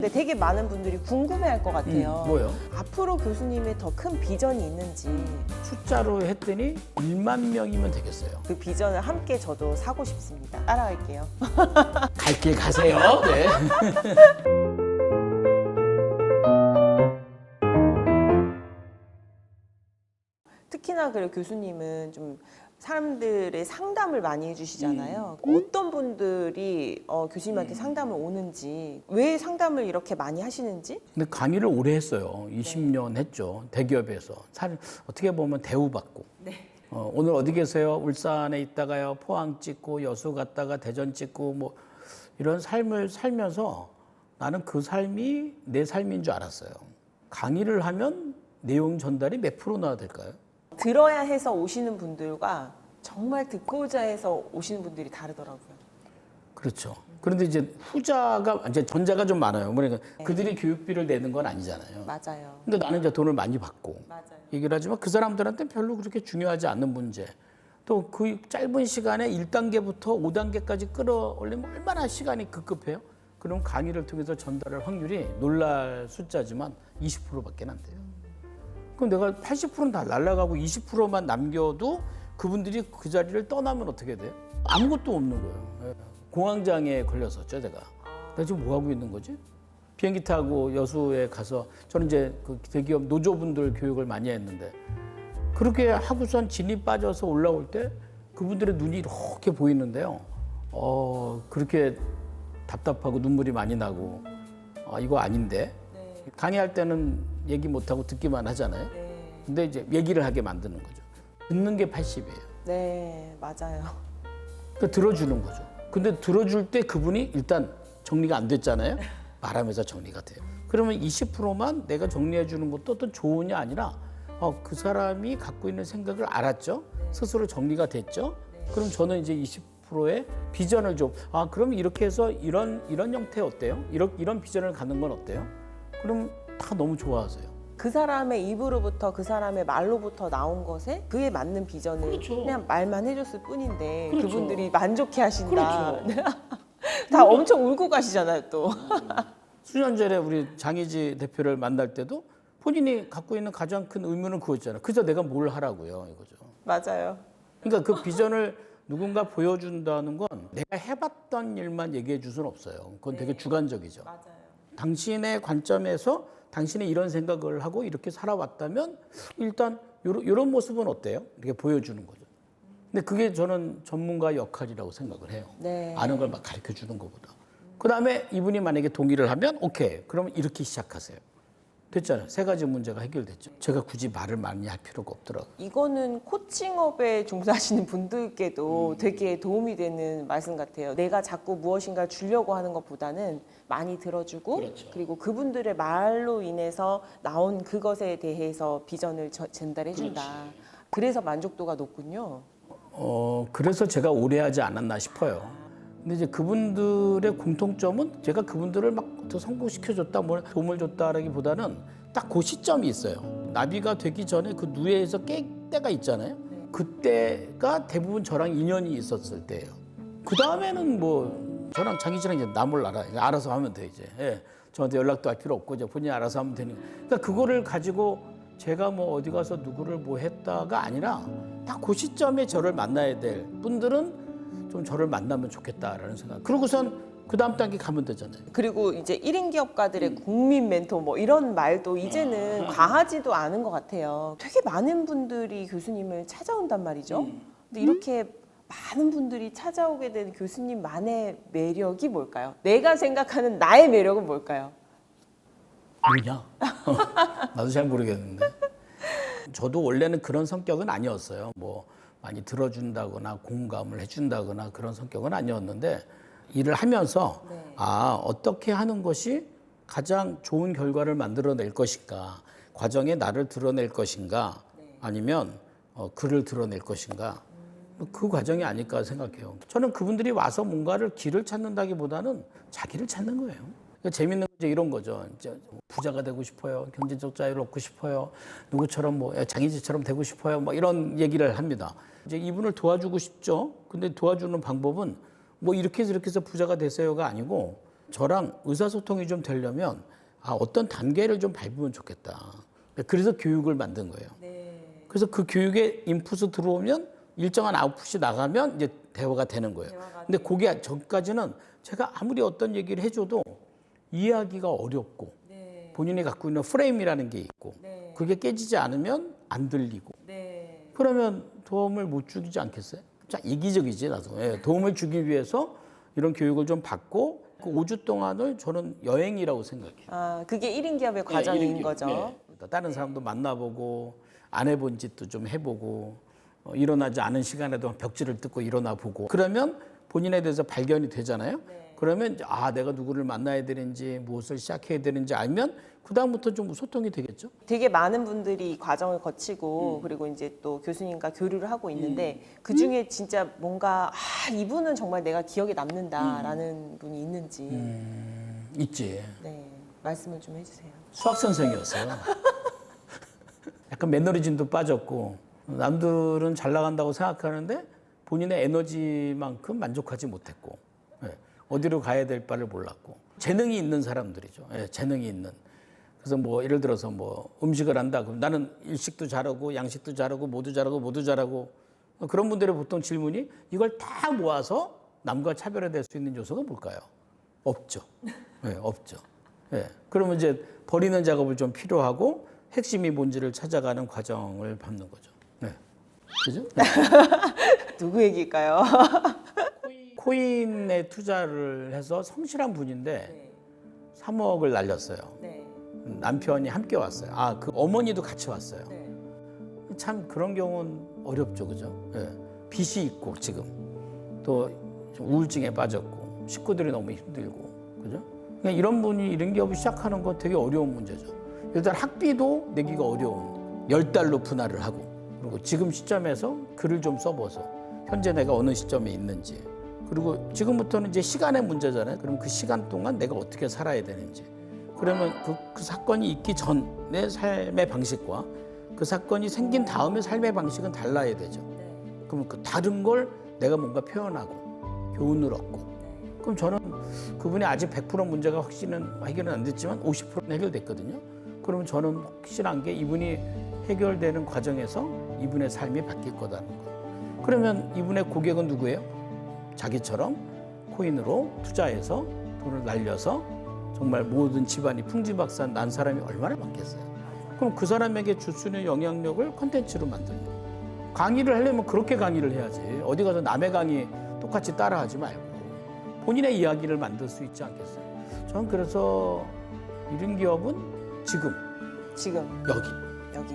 근데 되게 많은 분들이 궁금해할 것 같아요. 뭐요? 앞으로 교수님의 더 큰 비전이 있는지 숫자로 했더니 1만 명이면 되겠어요. 그 비전을 함께 저도 사고 싶습니다. 따라갈게요. 갈 길 가세요. 네. 특히나 그 교수님은 좀 사람들의 상담을 많이 해주시잖아요. 어떤 분들이 교수님한테 상담을 오는지, 왜 상담을 이렇게 많이 하시는지? 근데 강의를 오래 했어요. 20년 했죠. 대기업에서. 어떻게 보면 대우받고. 네. 오늘 어디 계세요? 울산에 있다가요. 포항 찍고 여수 갔다가 대전 찍고 뭐 이런 삶을 살면서 나는 그 삶이 내 삶인 줄 알았어요. 강의를 하면 내용 전달이 몇 프로나 될까요? 들어야 해서 오시는 분들과 정말 듣고자 해서 오시는 분들이 다르더라고요. 그렇죠. 그런데 이제 이제 전자가 좀 많아요. 그러니까 그들이 교육비를 내는 건 아니잖아요. 맞아요. 근데 나는 이제 돈을 많이 받고 맞아요. 얘기를 하지만 그 사람들한테는 별로 그렇게 중요하지 않는 문제. 또 그 짧은 시간에 1단계부터 5단계까지 끌어올리면 얼마나 시간이 급급해요? 그럼 강의를 통해서 전달할 확률이 놀랄 숫자지만 20%밖에 안 돼요. 그럼 내가 80%는 다 날아가고 20%만 남겨도 그분들이 그 자리를 떠나면 어떻게 돼요? 아무것도 없는 거예요. 공황장애에 걸렸었죠, 제가. 내가 지금 뭐 하고 있는 거지? 비행기 타고 여수에 가서 저는 이제 그 대기업 노조분들 교육을 많이 했는데 그렇게 하고선 진이 빠져서 올라올 때 그분들의 눈이 이렇게 보이는데요. 그렇게 답답하고 눈물이 많이 나고 이거 아닌데. 네. 강의할 때는 얘기 못하고 듣기만 하잖아요. 네. 근데 이제 얘기를 하게 만드는 거죠. 듣는 게 80이에요. 네, 맞아요. 그러니까 들어주는 거죠. 근데 들어줄 때 그분이 일단 정리가 안 됐잖아요. 말하면서 정리가 돼요. 그러면 20%만 내가 정리해 주는 것도 어떤 조언이 아니라 그 사람이 갖고 있는 생각을 알았죠. 스스로 정리가 됐죠. 그럼 저는 이제 20%의 비전을 좀 그럼 이렇게 해서 이런 형태 어때요? 이런 비전을 갖는 건 어때요? 그럼 다 너무 좋아하세요. 그 사람의 입으로부터 그 사람의 말로부터 나온 것에 그에 맞는 비전을 그렇죠. 그냥 말만 해줬을 뿐인데 그렇죠. 그분들이 만족해 하신다. 그렇죠. 다 엄청 울고 가시잖아요, 또. 수년 전에 우리 장희지 대표를 만날 때도 본인이 갖고 있는 가장 큰 의무는 그거였잖아요. 그래서 내가 뭘 하라고요, 이거죠. 맞아요. 그러니까 그 비전을 누군가 보여준다는 건 내가 해봤던 일만 얘기해 줄 수는 없어요. 그건 되게 주관적이죠. 맞아요. 당신의 관점에서 당신이 이런 생각을 하고 이렇게 살아왔다면 일단 이런 모습은 어때요? 이렇게 보여주는 거죠. 근데 그게 저는 전문가 역할이라고 생각을 해요. 네. 아는 걸 막 가르쳐 주는 것보다. 그다음에 이분이 만약에 동의를 하면 오케이. 그러면 이렇게 시작하세요. 됐잖아요. 3가지 문제가 해결됐죠. 제가 굳이 말을 많이 할 필요가 없더라고요. 이거는 코칭업에 종사하시는 분들께도 되게 도움이 되는 말씀 같아요. 내가 자꾸 무엇인가를 주려고 하는 것보다는 많이 들어주고 그렇죠. 그리고 그분들의 말로 인해서 나온 그것에 대해서 비전을 전달해 준다. 그래서 만족도가 높군요. 그래서 제가 오래 하지 않았나 싶어요. 근데 이제 그분들의 공통점은 제가 그분들을 막 더 성공시켜줬다, 뭐 도움을 줬다라기보다는 딱 그 시점이 있어요. 나비가 되기 전에 그 누에에서 깰 때가 있잖아요. 그때가 대부분 저랑 인연이 있었을 때예요. 그 다음에는 뭐 저랑 장희지랑 이제 나 몰라라. 알아서 하면 돼 이제. 예. 저한테 연락도 할 필요 없고 이제 본인이 알아서 하면 되는. 그러니까 그거를 가지고 제가 뭐 어디 가서 누구를 뭐 했다가 아니라 딱 그 시점에 저를 만나야 될 분들은 좀 저를 만나면 좋겠다라는 생각. 그러고선 그 다음 단계 가면 되잖아요. 그리고 이제 1인 기업가들의 국민 멘토 뭐 이런 말도 이제는 과하지도 않은 것 같아요. 되게 많은 분들이 교수님을 찾아온단 말이죠. 근데 이렇게 많은 분들이 찾아오게 된 교수님만의 매력이 뭘까요? 내가 생각하는 나의 매력은 뭘까요? 뭐냐? 나도 잘 모르겠는데. 저도 원래는 그런 성격은 아니었어요. 뭐 많이 들어준다거나 공감을 해준다거나 그런 성격은 아니었는데 일을 하면서 어떻게 하는 것이 가장 좋은 결과를 만들어낼 것인가, 과정에 나를 드러낼 것인가, 아니면 글을 드러낼 것인가, 그 과정이 아닐까 생각해요. 저는 그분들이 와서 뭔가를 길을 찾는다기보다는 자기를 찾는 거예요. 그러니까 재밌는 게 이런 거죠. 이제 부자가 되고 싶어요. 경제적 자유를 얻고 싶어요. 누구처럼 뭐 장희지처럼 되고 싶어요. 뭐 이런 얘기를 합니다. 이제 이분을 도와주고 싶죠. 근데 도와주는 방법은 뭐 이렇게 해서 부자가 되세요가 아니고 저랑 의사소통이 좀 되려면 어떤 단계를 좀 밟으면 좋겠다. 그래서 교육을 만든 거예요. 네. 그래서 그 교육에 인풋이 들어오면 일정한 아웃풋이 나가면 이제 대화가 되는 거예요. 근데 그게 전까지는 제가 아무리 어떤 얘기를 해줘도 이해하기가 어렵고 네. 본인이 갖고 있는 프레임이라는 게 있고 네. 그게 깨지지 않으면 안 들리고 네. 그러면 도움을 못 주지 않겠어요? 자, 이기적이지 나도. 예, 도움을 주기 위해서 이런 교육을 좀 받고 그 5주 동안을 저는 여행이라고 생각해요. 그게 1인 기업의 예, 과정인 일인 기업. 거죠. 예. 다른 사람도 만나보고 안 해본 짓도 좀 해보고 일어나지 않은 시간에도 벽지를 뜯고 일어나 보고 그러면 본인에 대해서 발견이 되잖아요. 그러면 이제 내가 누구를 만나야 되는지 무엇을 시작해야 되는지 알면 그다음부터 좀 소통이 되겠죠. 되게 많은 분들이 이 과정을 거치고 그리고 이제 또 교수님과 교류를 하고 있는데 그 중에 진짜 뭔가 이분은 정말 내가 기억에 남는다라는 분이 있는지 있지. 네, 말씀을 좀 해주세요. 수학 선생이었어요. 약간 매너리즘도 빠졌고 남들은 잘 나간다고 생각하는데 본인의 에너지만큼 만족하지 못했고 어디로 가야 될 바를 몰랐고 재능이 있는 사람들이죠. 재능이 있는. 그래서 뭐 예를 들어서 뭐 음식을 한다. 그럼 나는 일식도 잘하고 양식도 잘하고 모두 잘하고 그런 분들의 보통 질문이 이걸 다 모아서 남과 차별화될 수 있는 요소가 뭘까요? 없죠. 없죠. 그러면 이제 버리는 작업을 좀 필요하고 핵심이 뭔지를 찾아가는 과정을 밟는 거죠. 그죠? 누구 얘기일까요? 코인에 투자를 해서 성실한 분인데 3억을 날렸어요. 네. 남편이 함께 왔어요. 그 어머니도 같이 왔어요. 네. 참 그런 경우는 어렵죠, 그죠? 빚이 있고 지금 또 우울증에 빠졌고 식구들이 너무 힘들고, 그죠? 그냥 이런 분이 이런 기업을 시작하는 건 되게 어려운 문제죠. 일단 학비도 내기가 어려운 10달로 분할을 하고 그리고 지금 시점에서 글을 좀 써봐서 현재 내가 어느 시점에 있는지 그리고 지금부터는 이제 시간의 문제잖아요. 그럼 그 시간 동안 내가 어떻게 살아야 되는지 그러면 그 사건이 있기 전의 삶의 방식과 그 사건이 생긴 다음의 삶의 방식은 달라야 되죠. 그러면 그 다른 걸 내가 뭔가 표현하고 교훈을 얻고 그럼 저는 그분이 아직 100% 문제가 확실은 해결은 안 됐지만 50%는 해결됐거든요. 그러면 저는 확실한 게 이분이 해결되는 과정에서 이분의 삶이 바뀔 거다는 거예요. 그러면 이분의 고객은 누구예요? 자기처럼 코인으로 투자해서 돈을 날려서 정말 모든 집안이 풍지박산 난 사람이 얼마나 많겠어요. 그럼 그 사람에게 줄 수 있는 영향력을 콘텐츠로 만드는 거예요. 강의를 하려면 그렇게 강의를 해야지. 어디 가서 남의 강의 똑같이 따라하지 말고 본인의 이야기를 만들 수 있지 않겠어요. 저는 그래서 이런 기업은 지금 여기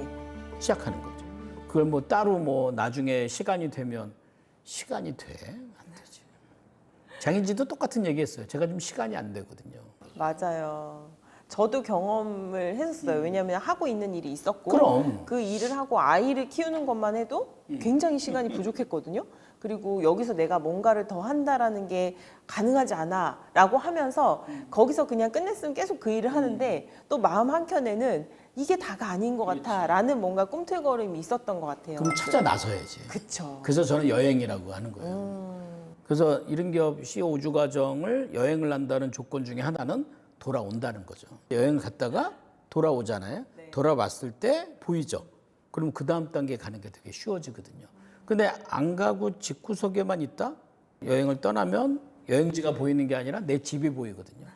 시작하는 거죠. 그걸 뭐 따로 뭐 나중에 시간이 되면 시간이 돼? 안 되지. 장인지도 똑같은 얘기했어요. 제가 좀 시간이 안 되거든요. 맞아요. 저도 경험을 했었어요. 왜냐하면 하고 있는 일이 있었고 그럼. 그 일을 하고 아이를 키우는 것만 해도 굉장히 시간이 부족했거든요. 그리고 여기서 내가 뭔가를 더 한다라는 게 가능하지 않아라고 하면서 거기서 그냥 끝냈으면 계속 그 일을 하는데 또 마음 한켠에는 이게 다가 아닌 것 같아라는 뭔가 꿈틀거림이 있었던 것 같아요. 그럼 찾아 나서야지. 그쵸. 그래서 저는 여행이라고 하는 거예요. 그래서 이런 기업 CEO 우주 과정을 여행을 한다는 조건 중에 하나는 돌아온다는 거죠. 여행을 갔다가 돌아오잖아요. 돌아왔을 때 보이죠. 그럼 그 다음 단계 가는 게 되게 쉬워지거든요. 근데 안 가고 집구석에만 있다? 여행을 떠나면 여행지가 보이는 게 아니라 내 집이 보이거든요.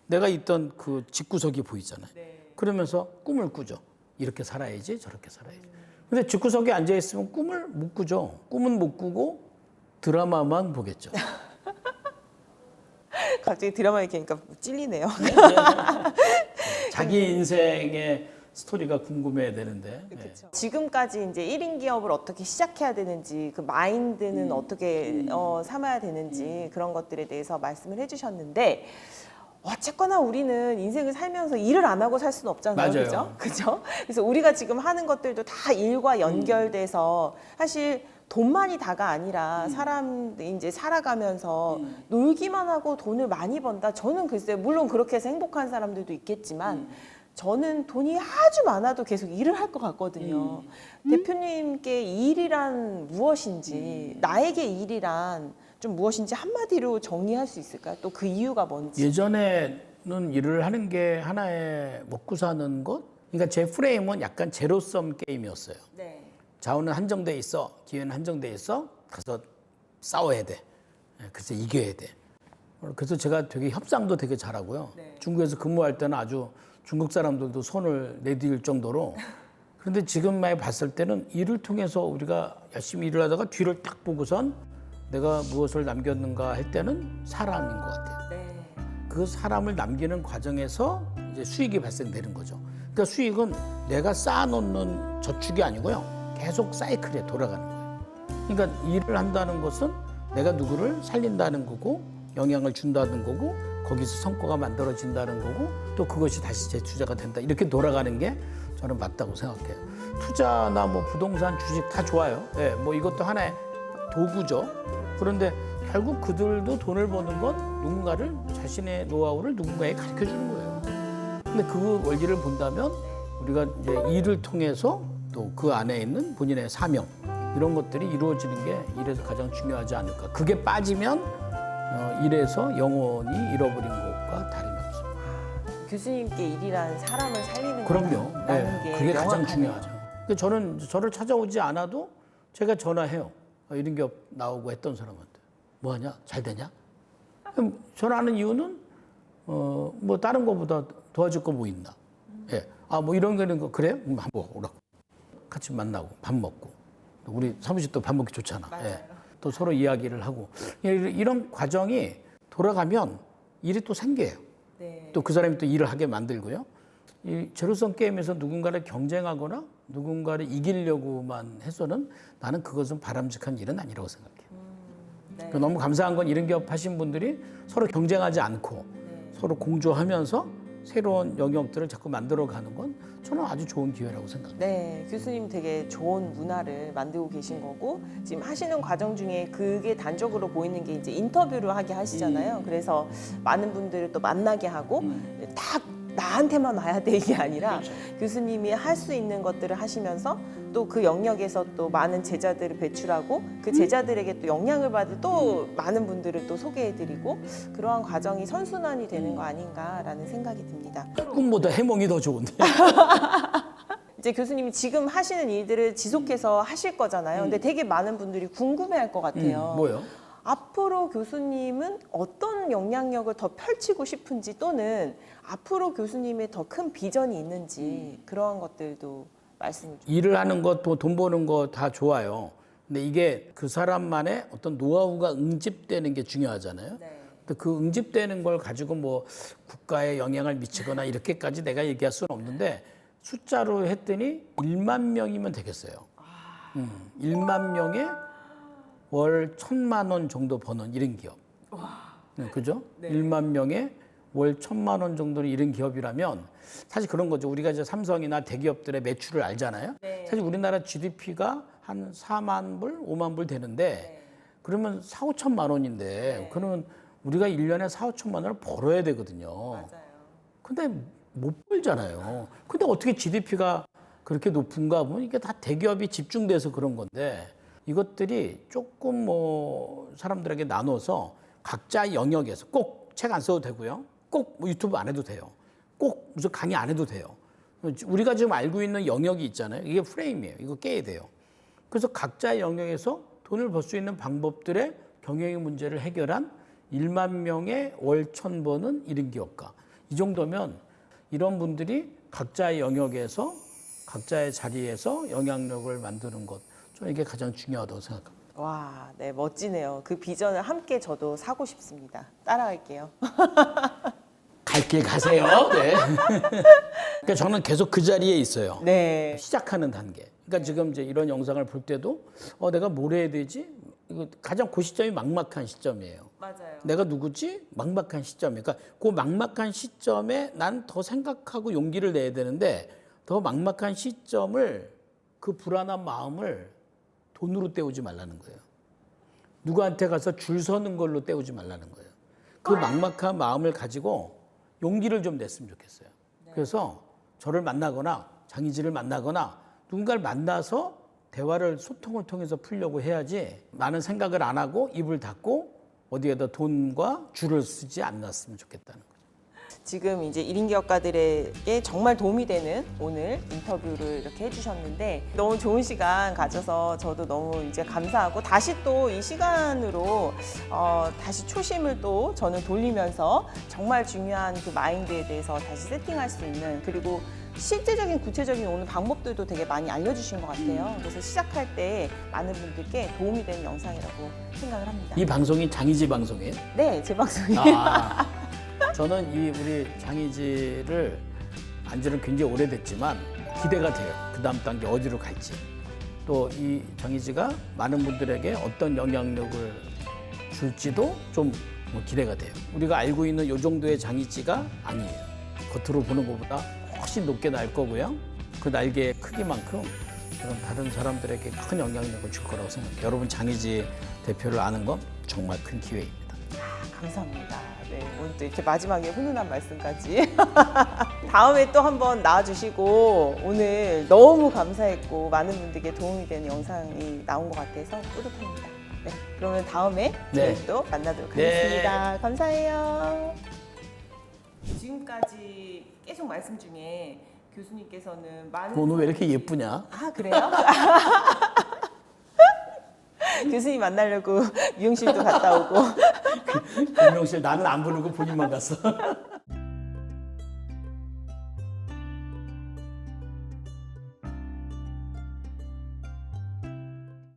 내가 있던 그 집구석이 보이잖아요. 그러면서 꿈을 꾸죠. 이렇게 살아야지, 저렇게 살아야지. 근데 집구석에 앉아 있으면 꿈을 못 꾸죠. 꿈은 못 꾸고 드라마만 보겠죠. 갑자기 드라마 얘기하니까 찔리네요. 자기 인생의 스토리가 궁금해야 되는데. 그렇죠. 지금까지 이제 1인 기업을 어떻게 시작해야 되는지, 그 마인드는 어떻게 삼아야 되는지 그런 것들에 대해서 말씀을 해주셨는데 어쨌거나 우리는 인생을 살면서 일을 안 하고 살 수는 없잖아요. 맞아요. 그죠? 그죠? 그래서 우리가 지금 하는 것들도 다 일과 연결돼서 사실 돈만이 다가 아니라 사람들이 이제 살아가면서 놀기만 하고 돈을 많이 번다. 저는 글쎄 물론 그렇게 해서 행복한 사람들도 있겠지만 저는 돈이 아주 많아도 계속 일을 할 것 같거든요. 대표님께 일이란 무엇인지, 나에게 일이란 좀 무엇인지 한마디로 정리할 수 있을까요? 또 그 이유가 뭔지. 예전에는 일을 하는 게 하나의 먹고 사는 것? 그러니까 제 프레임은 약간 제로섬 게임이었어요. 네. 자원은 한정돼 있어, 기회는 한정돼 있어, 가서 싸워야 돼. 그래서 이겨야 돼. 그래서 제가 되게 협상도 되게 잘하고요. 네. 중국에서 근무할 때는 아주 중국 사람들도 손을 내딜 정도로. 그런데 지금만 봤을 때는 일을 통해서 우리가 열심히 일을 하다가 뒤를 딱 보고선 내가 무엇을 남겼는가 할 때는 사람인 것 같아요. 네. 그 사람을 남기는 과정에서 이제 수익이 발생되는 거죠. 그러니까 수익은 내가 쌓아놓는 저축이 아니고요. 계속 사이클에 돌아가는 거예요. 그러니까 일을 한다는 것은 내가 누구를 살린다는 거고 영향을 준다는 거고 거기서 성과가 만들어진다는 거고 또 그것이 다시 재투자가 된다. 이렇게 돌아가는 게 저는 맞다고 생각해요. 투자나 뭐 부동산, 주식 다 좋아요. 예, 뭐 이것도 하나의 도구죠. 그런데 결국 그들도 돈을 버는 건 누군가를 자신의 노하우를 누군가에 가르쳐 주는 거예요. 근데 그 원리를 본다면 우리가 이제 일을 통해서 또 그 안에 있는 본인의 사명 이런 것들이 이루어지는 게 일에서 가장 중요하지 않을까. 그게 빠지면 일에서 영원히 잃어버린 것과 다름이 없습니다. 교수님께 일이란 사람을 살리는 그럼요. 거라는 게 그게 가장 명확하네요. 중요하죠. 그러니까 저는 저를 찾아오지 않아도 제가 전화해요. 이런 게 나오고 했던 사람한테. 뭐 하냐? 잘 되냐? 전화하는 이유는 뭐 다른 거보다 도와줄 거 뭐 있나? 예. 아, 뭐 이런 거는 그래? 한번 오라고. 같이 만나고 밥 먹고. 우리 사무실 또 밥 먹기 좋잖아. 예. 또 서로 이야기를 하고. 이런 과정이 돌아가면 일이 또 생겨요. 네. 또 그 사람이 또 일을 하게 만들고요. 이 제로섬 게임에서 누군가를 경쟁하거나 누군가를 이기려고만 해서는 나는 그것은 바람직한 일은 아니라고 생각해요. 네. 그러니까 너무 감사한 건 이런 기업 하신 분들이 서로 경쟁하지 않고 서로 공조하면서 새로운 영역들을 자꾸 만들어가는 건 저는 아주 좋은 기회라고 생각합니다. 네, 교수님 되게 좋은 문화를 만들고 계신 거고 지금 하시는 과정 중에 그게 단적으로 보이는 게 이제 인터뷰를 하게 하시잖아요. 그래서 많은 분들을 또 만나게 하고 딱 나한테만 와야 돼 이게 아니라 교수님이 할 수 있는 것들을 하시면서 또 그 영역에서 또 많은 제자들을 배출하고 그 제자들에게 또 영향을 받을 또 많은 분들을 또 소개해드리고 그러한 과정이 선순환이 되는 거 아닌가라는 생각이 듭니다. 꿈보다 해몽이 더 좋은데. 이제 교수님이 지금 하시는 일들을 지속해서 하실 거잖아요. 근데 되게 많은 분들이 궁금해할 것 같아요. 뭐요? 앞으로 교수님은 어떤 영향력을 더 펼치고 싶은지 또는 앞으로 교수님의 더 큰 비전이 있는지 그러한 것들도 말씀을 좀. 일을 하는 것, 돈 버는 거 다 좋아요. 근데 이게 그 사람만의 어떤 노하우가 응집되는 게 중요하잖아요. 네. 근데 그 응집되는 걸 가지고 뭐 국가에 영향을 미치거나 이렇게까지 내가 얘기할 수는 없는데 숫자로 했더니 1만 명이면 되겠어요. 1만 명에 월 1,000만 원 정도 버는 이런 기업. 네, 그죠? 네. 1만 명에 월 1,000만 원 정도는 이런 기업이라면 사실 그런 거죠. 우리가 이제 삼성이나 대기업들의 매출을 알잖아요. 네. 사실 우리나라 GDP가 한 4만 불, 5만 불 되는데 그러면 4, 5천만 원인데 그러면 우리가 1년에 4, 5천만 원을 벌어야 되거든요. 맞아요. 근데 못 벌잖아요. 근데 어떻게 GDP가 그렇게 높은가 보면 이게 다 대기업이 집중돼서 그런 건데 이것들이 조금 뭐 사람들에게 나눠서 각자 영역에서 꼭 책 안 써도 되고요. 꼭 뭐 유튜브 안 해도 돼요. 꼭 무슨 강의 안 해도 돼요. 우리가 지금 알고 있는 영역이 있잖아요. 이게 프레임이에요. 이거 깨야 돼요. 그래서 각자의 영역에서 돈을 벌 수 있는 방법들의 경영의 문제를 해결한 1만 명의 월 1,000번은 1인 기업가. 이 정도면 이런 분들이 각자의 영역에서 각자의 자리에서 영향력을 만드는 것. 저는 이게 가장 중요하다고 생각합니다. 와, 네, 멋지네요. 그 비전을 함께 저도 사고 싶습니다. 따라갈게요. 갈 길 가세요. 네. 그러니까 저는 계속 그 자리에 있어요. 네. 시작하는 단계. 그러니까 지금 이제 이런 영상을 볼 때도 내가 뭘 해야 되지? 이거 가장 그 시점이 막막한 시점이에요. 맞아요. 내가 누구지? 막막한 시점이에요. 그러니까 그 막막한 시점에 난 더 생각하고 용기를 내야 되는데 더 막막한 시점을 그 불안한 마음을 돈으로 때우지 말라는 거예요. 누구한테 가서 줄 서는 걸로 때우지 말라는 거예요. 그 막막한 마음을 가지고 용기를 좀 냈으면 좋겠어요. 그래서 저를 만나거나 장희진을 만나거나 누군가를 만나서 대화를 소통을 통해서 풀려고 해야지 많은 생각을 안 하고 입을 닫고 어디에다 돈과 줄을 쓰지 않았으면 좋겠다는 거죠. 지금 이제 1인 기업가들에게 정말 도움이 되는 오늘 인터뷰를 이렇게 해주셨는데 너무 좋은 시간 가져서 저도 너무 이제 감사하고 다시 또 이 시간으로 다시 초심을 또 저는 돌리면서 정말 중요한 그 마인드에 대해서 다시 세팅할 수 있는 그리고 실제적인 구체적인 오늘 방법들도 되게 많이 알려주신 것 같아요. 그래서 시작할 때 많은 분들께 도움이 되는 영상이라고 생각을 합니다. 이 방송이 장희지 방송이에요? 네, 제 방송이에요. 아, 저는 이 우리 장희지를 안지는 굉장히 오래됐지만 기대가 돼요. 그 다음 단계 어디로 갈지. 또 이 장희지가 많은 분들에게 어떤 영향력을 줄지도 좀 기대가 돼요. 우리가 알고 있는 이 정도의 장희지가 아니에요. 겉으로 보는 것보다 훨씬 높게 날 거고요. 그 날개의 크기만큼 그런 다른 사람들에게 큰 영향력을 줄 거라고 생각해요. 여러분 장희지 대표를 아는 건 정말 큰 기회입니다. 감사합니다. 네, 오늘 또 이렇게 마지막에 훈훈한 말씀까지. 다음에 또 한번 나와주시고 오늘 너무 감사했고 많은 분들께 도움이 되는 영상이 나온 것 같아서 뿌듯합니다. 네, 그러면 다음에 네. 저희 또 만나도록 네. 하겠습니다. 감사해요. 지금까지 계속 말씀 중에 교수님께서는 많은 오늘 왜 이렇게 예쁘냐? 아 그래요? 교수님 만나려고 미용실도 갔다 오고 김명실 나는 안 부르고 본인만 갔어.